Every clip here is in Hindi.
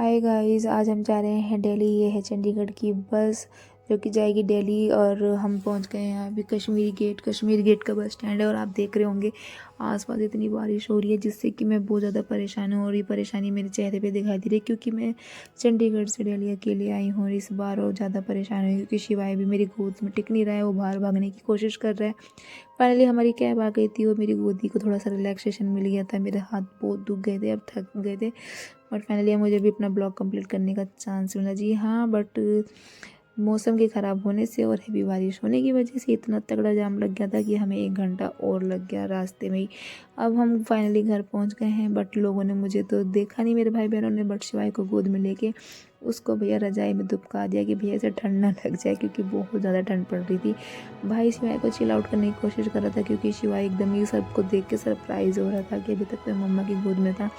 हाय गाइस, आज हम जा रहे हैं दिल्ली। ये है चंडीगढ़ की बस जो कि जाएगी दिल्ली। और हम पहुंच गए हैं अभी कश्मीर गेट का बस स्टैंड है। और आप देख रहे होंगे आसपास इतनी बारिश हो रही है जिससे कि मैं बहुत ज़्यादा परेशान हूँ। और ये परेशानी मेरे चेहरे पे दिखाई दे रही है क्योंकि मैं चंडीगढ़ से दिल्ली अकेले आई हूँ। और इस बार और ज़्यादा परेशान हुई क्योंकि शिवाय भी मेरी गोद में टिक नहीं रहा है, वो बाहर भागने की कोशिश कर रहा है। फाइनली हमारी कैब आ गई थी और मेरी गोदी को थोड़ा सा रिलैक्सेशन मिल गया था। मेरे हाथ बहुत दुख गए थे, अब थक गए थे। बट फाइनली मुझे भी अपना ब्लॉग कंप्लीट करने का चांस मिला। जी हाँ, बट मौसम के ख़राब होने से और हेवी बारिश होने की वजह से इतना तगड़ा जाम लग गया था कि हमें 1 घंटा और लग गया रास्ते में ही। अब हम फाइनली घर पहुंच गए हैं। बट लोगों ने मुझे तो देखा नहीं, मेरे भाई बहनों ने। बट शिवाय को गोद में लेके उसको भैया रजाई में दुबका दिया कि भैया इसे ठंड ना लग जाए क्योंकि बहुत ज़्यादा ठंड पड़ रही थी। भाई शिवाय को चिल आउट करने की कोशिश कर रहा था क्योंकि शिवाय एकदम ही सबको देख के सरप्राइज़ हो रहा था कि अभी तक तो मम्मा की गोद में था,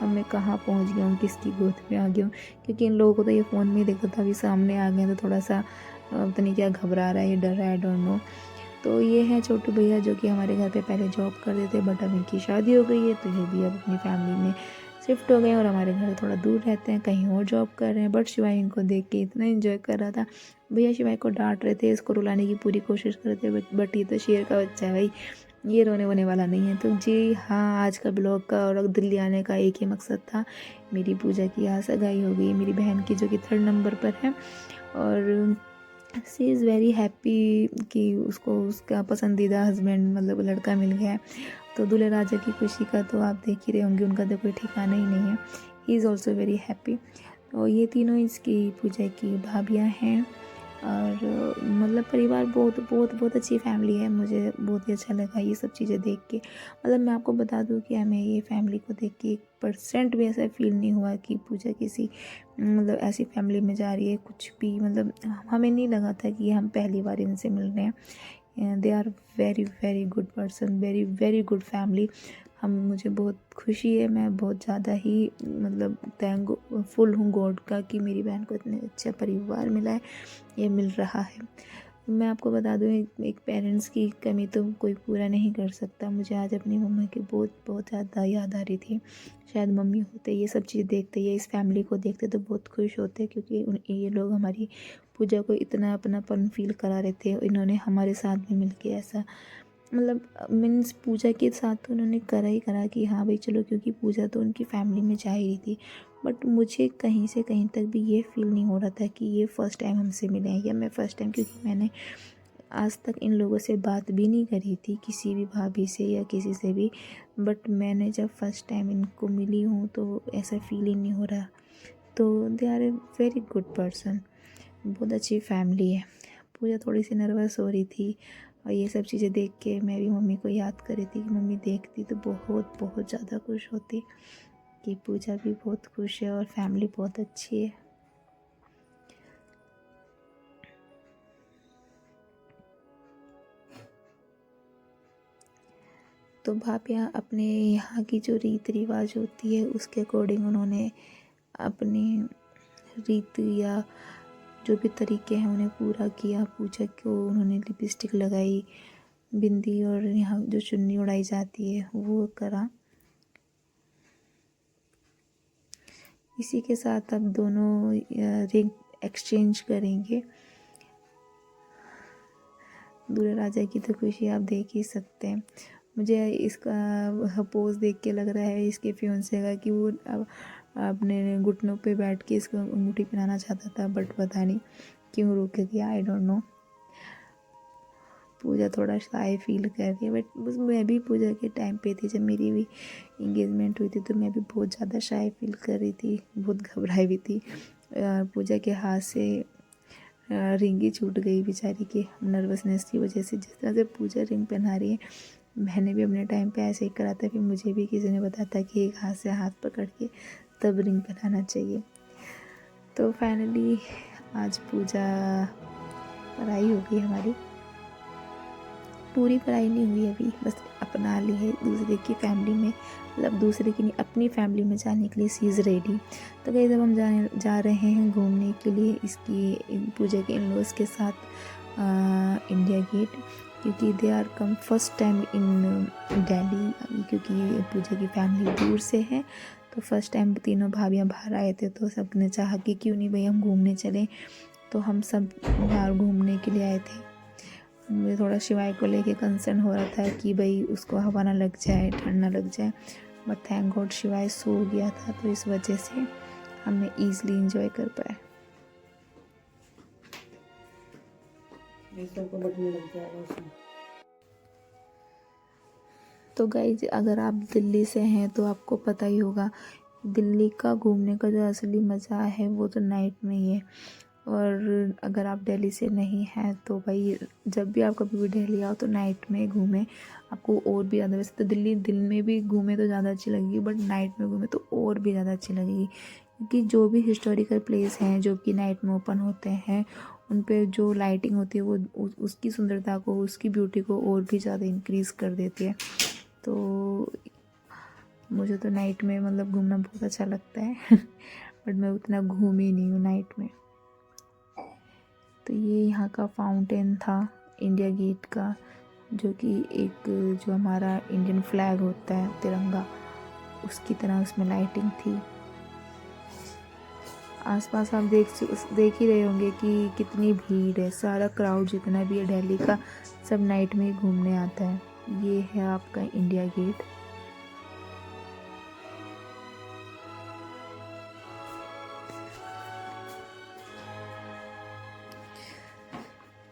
अब मैं कहाँ पहुँच गया हूँ, किसकी गोद में आ गया हूँ। क्योंकि इन लोगों को तो ये फ़ोन में ही देखा था, अभी सामने आ गए तो थोड़ा सा पता नहीं क्या घबरा रहा है, ये डर रहा है, आई डोंट नो। तो ये है छोटू भैया जो कि हमारे घर पे पहले जॉब करते थे, बट अब इनकी शादी हो गई है तो ये भी अब अपनी फैमिली में शिफ्ट हो गए हैं और हमारे घर से थोड़ा दूर रहते हैं, कहीं और जॉब कर रहे हैं। बट शिवाय इनको देख के इतना एंजॉय कर रहा था। भैया शिवाय को डांट रहे थे, इसको रुलाने की पूरी कोशिश कर रहे थे, बट ये तो शेर का बच्चा है भाई, ये रोने वोने वाला नहीं है। तो जी हाँ, आज का ब्लॉग का और दिल्ली आने का एक ही मकसद था। मेरी पूजा की यहाँ सगाई हो गई मेरी बहन की, जो कि 3rd नंबर पर है। और सी इज़ वेरी हैप्पी कि उसको उसका पसंदीदा हस्बैंड मतलब लड़का मिल गया है। तो दूल्हे राजा की खुशी का तो आप देख ही रहे होंगे, उनका तो कोई ठिकाना ही नहीं है। He is also very happy. तो ये तीनों इसकी पूजा की भाभियाँ हैं। और मतलब परिवार बहुत बहुत बहुत अच्छी फैमिली है। मुझे बहुत ही अच्छा लगा ये सब चीज़ें देख के। मतलब मैं आपको बता दूं कि हमें ये फैमिली को देख के 1% भी ऐसा फील नहीं हुआ कि पूजा किसी मतलब ऐसी फैमिली में जा रही है। कुछ भी मतलब हमें नहीं लगा था कि हम पहली बार इनसे मिल रहे हैं। They are very very good person, very very good family. मुझे बहुत खुशी है, मैं बहुत ज़्यादा ही मतलब थैंकफुल हूँ गॉड का कि मेरी बहन को इतने अच्छा परिवार मिला है, ये मिल रहा है। मैं आपको बता दूँ, एक पेरेंट्स की कमी तो कोई पूरा नहीं कर सकता। मुझे आज अपनी मम्मा की बहुत बहुत ज़्यादा याद आ रही थी। शायद मम्मी होते ये सब चीज़ देखते, ये इस फैमिली को देखते तो बहुत खुश होते क्योंकि ये लोग हमारी पूजा को इतना अपनापन फील करा रहे थे। इन्होंने हमारे साथ भी मिलके ऐसा मतलब मीन्स पूजा के साथ तो उन्होंने करा ही करा कि हाँ भाई चलो, क्योंकि पूजा तो उनकी फैमिली में जा ही रही थी। बट मुझे कहीं से कहीं तक भी ये फील नहीं हो रहा था कि ये फ़र्स्ट टाइम हमसे मिले हैं या मैं फ़र्स्ट टाइम, क्योंकि मैंने आज तक इन लोगों से बात भी नहीं करी थी, किसी भी भाभी से या किसी से भी। बट मैंने जब फर्स्ट टाइम इनको मिली हूँ तो ऐसा फील ही नहीं हो रहा। तो they are a very good person, बहुत अच्छी फैमिली है। पूजा थोड़ी सी नर्वस हो रही थी और ये सब चीज़ें देख के मैं भी मम्मी को याद कर रही थी कि मम्मी देखती तो बहुत बहुत ज़्यादा खुश होती कि पूजा भी बहुत खुश है और फैमिली बहुत अच्छी है। तो भाभियाँ अपने यहाँ की जो रीत रिवाज होती है उसके अकॉर्डिंग उन्होंने अपनी रीत या जो भी तरीके हैं उन्हें पूरा किया। पूजा को उन्होंने लिपस्टिक लगाई, बिंदी और यहाँ जो चुन्नी उड़ाई जाती है वो करा। इसी के साथ अब दोनों रिंग एक्सचेंज करेंगे। दूल्हे राजा की तो खुशी आप देख ही सकते हैं। मुझे इसका पोज देख के लग रहा है इसके फियोंसे का कि वो अब अपने घुटनों पे बैठ के इसको अंगूठी पहनाना चाहता था, बट पता नहीं क्यों रुक गया, आई डोंट नो। पूजा थोड़ा शाय फील कर रही है, बट बस मैं भी पूजा के टाइम पे थी जब मेरी भी इंगेजमेंट हुई थी तो मैं भी बहुत ज़्यादा शाय फील कर रही थी, बहुत घबराई हुई थी। पूजा के हाथ से रिंग ही छूट गई बेचारी की नर्वसनेस की वजह से। जिस तरह से पूजा रिंग पहना रही है, मैंने भी अपने टाइम पे ऐसे ही करा था। फिर मुझे भी किसी ने बताया था कि एक हाथ से हाथ पकड़ के तब रिंग पहनाना चाहिए। तो फाइनली आज पूजा पढ़ाई हो गई हमारी, पूरी पढ़ाई नहीं हुई अभी, बस अपना ली है दूसरे की फैमिली में, मतलब दूसरे की नहीं अपनी फैमिली में जाने के लिए सी इज़ रेडी। तो गाइस अब हम जा रहे हैं घूमने के लिए इसकी पूजा के इन लॉज के साथ इंडिया गेट, क्योंकि they are come first time in Delhi, क्योंकि पूजा की फैमिली दूर से है तो फर्स्ट टाइम तीनों भाभियाँ बाहर आए थे, तो सबने चाहा कि क्यों नहीं भाई हम घूमने चलें। तो हम सब बाहर घूमने के लिए आए थे। मुझे थोड़ा शिवाय को लेके कंसर्न हो रहा था कि भाई उसको हवा ना लग जाए, ठंड ना लग जाए, बट थैंक गॉड शिवाय सो गया था, तो इस वजह से हमने ईज़िली इंजॉय कर पाए। तो गाइज अगर आप दिल्ली से हैं तो आपको पता ही होगा, दिल्ली का घूमने का जो असली मज़ा है वो तो नाइट में ही है। और अगर आप दिल्ली से नहीं हैं तो भाई जब भी आप कभी भी दिल्ली आओ तो नाइट में घूमें, आपको और भी ज़्यादा, वैसे तो दिल्ली दिन में भी घूमें तो ज़्यादा अच्छी लगेगी, बट नाइट में घूमें तो और भी ज़्यादा अच्छी लगेगी। क्योंकि जो भी हिस्टोरिकल प्लेस हैं जो कि नाइट में ओपन होते हैं, उन पे जो लाइटिंग होती है वो उसकी सुंदरता को, उसकी ब्यूटी को और भी ज़्यादा इंक्रीज़ कर देती है। तो मुझे तो नाइट में मतलब घूमना बहुत अच्छा लगता है बट मैं उतना घूमी नहीं हूँ नाइट में। तो ये यहाँ का फाउंटेन था इंडिया गेट का, जो कि एक जो हमारा इंडियन फ्लैग होता है तिरंगा, उसकी तरह उसमें लाइटिंग थी। आसपास आप देख ही रहे होंगे कि कितनी भीड़ है, सारा क्राउड जितना भी है दिल्ली का सब नाइट में ही घूमने आता है। ये है आपका इंडिया गेट।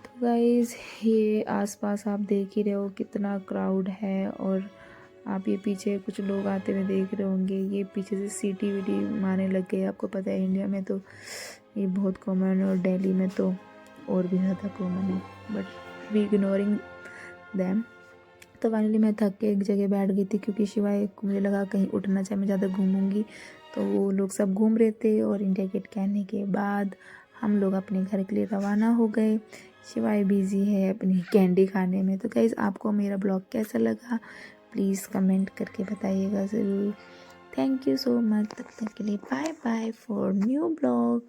तो गाइस ये आसपास आप देख ही रहे हो कितना क्राउड है, और आप ये पीछे कुछ लोग आते हुए देख रहे होंगे, ये पीछे से सीटी वीटी मारने लग गए। आपको पता है इंडिया में तो ये बहुत कॉमन है और दिल्ली में तो और भी ज़्यादा कॉमन है, बट वी इग्नोरिंग दैम। तो फाइनली मैं थक के एक जगह बैठ गई थी, क्योंकि शिवाय को मुझे लगा कहीं उठना चाहिए, मैं ज़्यादा घूमूंगी। तो वो लोग सब घूम रहे थे और इंडिया गेट कहने के बाद हम लोग अपने घर के लिए रवाना हो गए। शिवाय बिज़ी है अपनी कैंडी खाने में। तो गाइज़ आपको मेरा ब्लॉग कैसा लगा प्लीज़ कमेंट करके बताइएगा ज़रूर। Thank you so much. तब तक के लिए bye bye for new blog.